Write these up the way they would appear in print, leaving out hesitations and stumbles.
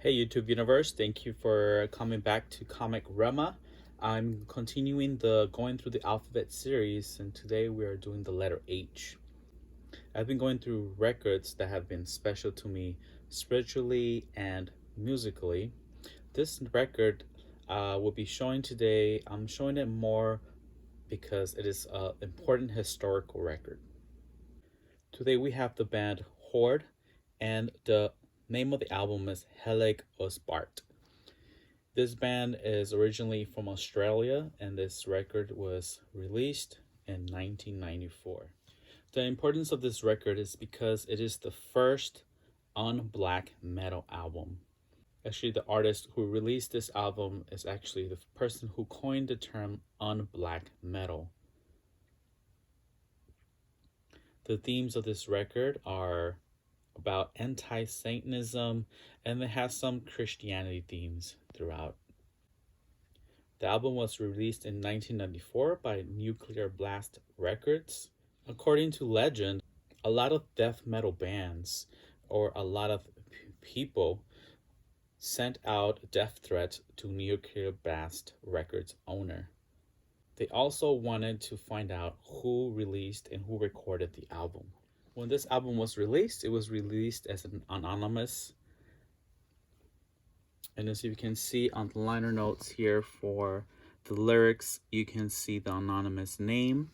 Hey YouTube universe, thank you for coming back to Comic Rhema. I'm continuing the going through the alphabet series, and today we are doing the letter H. I've been going through records that have been special to me spiritually and musically. This record will be showing today. I'm showing it more because it is an important historical record. Today we have the band Horde, and the name of the album is Hellig Usvart. This band is originally from Australia, and this record was released in 1994. The importance of this record is because it is the first un-black metal album. Actually, the artist who released this album is actually the person who coined the term un-black metal. The themes of this record are about anti-Satanism, and it has some Christianity themes throughout. The album was released in 1994 by Nuclear Blast Records. According to legend, a lot of death metal bands or a lot of people sent out death threats to Nuclear Blast Records owner. They also wanted to find out who released and who recorded the album. When this album was released, it was released as an anonymous. And as you can see on the liner notes here for the lyrics, you can see the anonymous name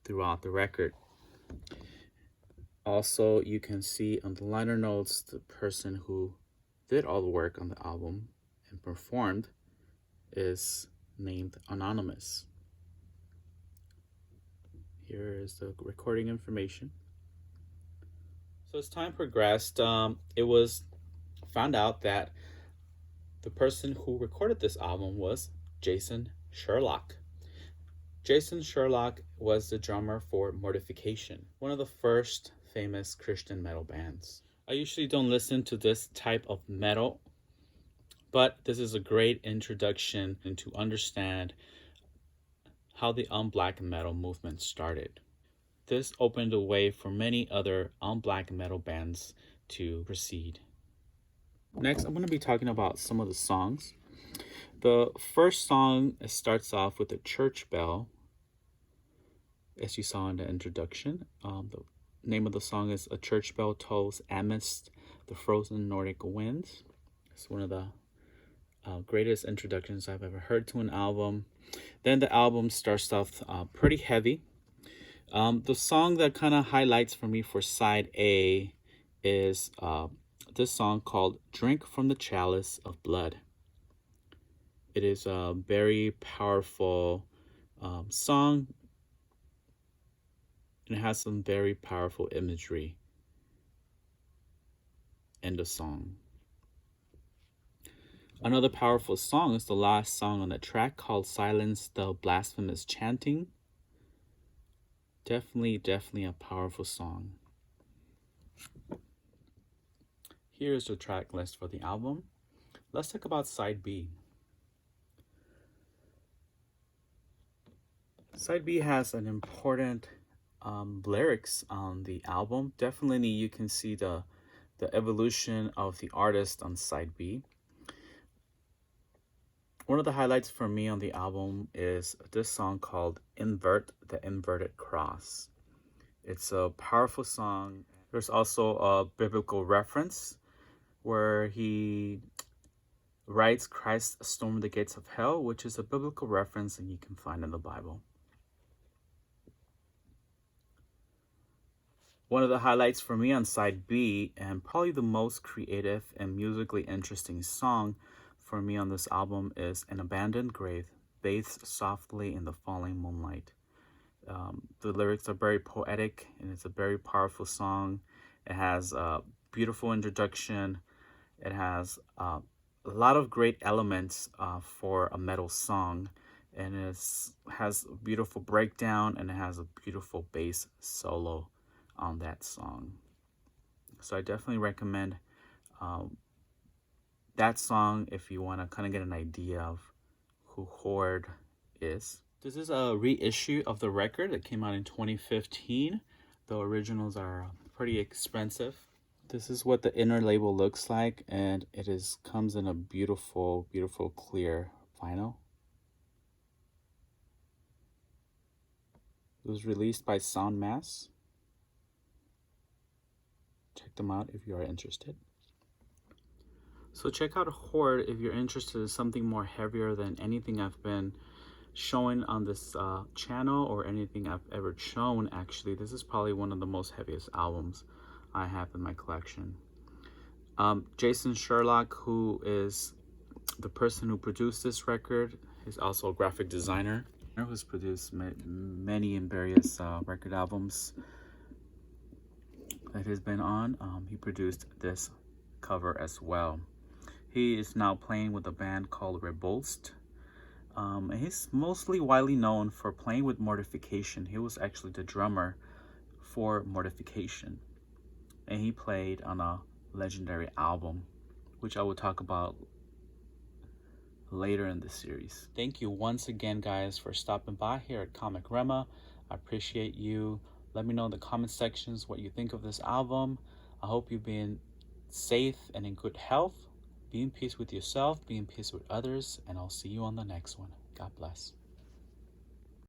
throughout the record. Also, you can see on the liner notes the person who did all the work on the album and performed is named Anonymous. Here is the recording information. So as time progressed, it was found out that the person who recorded this album was Jayson Sherlock. Jayson Sherlock was the drummer for Mortification, one of the first famous Christian metal bands. I usually don't listen to this type of metal, but this is a great introduction and to understand how the un-black metal movement started. This opened the way for many other un-black metal bands to proceed. Next, I'm going to be talking about some of the songs. The first song starts off with a church bell, as you saw in the introduction. The name of the song is A Church Bell Tolls Amidst the Frozen Nordic Winds. It's one of the greatest introductions I've ever heard to an album. Then the album starts off pretty heavy. The song that kind of highlights for me for side A is this song called Drink from the Chalice of Blood. It is a very powerful song, and it has some very powerful imagery in the song. Another powerful song is the last song on the track called Silence the Blasphemous Chanting. Definitely a powerful song. Here's the track list for the album. Let's talk about side B. Side B has an important lyrics on the album. Definitely you can see the evolution of the artist on side B. One of the highlights for me on the album is this song called Invert, the Inverted Cross. It's a powerful song. There's also a biblical reference where he writes Christ stormed the gates of hell, which is a biblical reference and you can find in the Bible. One of the highlights for me on side B, and probably the most creative and musically interesting song for me on this album, is An Abandoned Grave Bathes Softly in the Falling Moonlight. The lyrics are very poetic and it's a very powerful song. It has a beautiful introduction. It has a lot of great elements for a metal song, and it has a beautiful breakdown and it has a beautiful bass solo on that song. So I definitely recommend that song if you want to kind of get an idea of who Horde is. This is a reissue of the record that came out in 2015. The originals are pretty expensive. This is what the inner label looks like, and it comes in a beautiful, beautiful clear vinyl. It was released by Soundmass. Check them out if you are interested. So check out Horde if you're interested in something more heavier than anything I've been showing on this channel, or anything I've ever shown. Actually, this is probably one of the most heaviest albums I have in my collection. Jayson Sherlock, who is the person who produced this record, is also a graphic designer who's produced many and various record albums that he's been on. He produced this cover as well. He is now playing with a band called Repulsed. And he's mostly widely known for playing with Mortification. He was actually the drummer for Mortification, and he played on a legendary album, which I will talk about later in the series. Thank you once again, guys, for stopping by here at Comic Rhema. I appreciate you. Let me know in the comment sections what you think of this album. I hope you've been safe and in good health. Be in peace with yourself, be in peace with others, and I'll see you on the next one. God bless.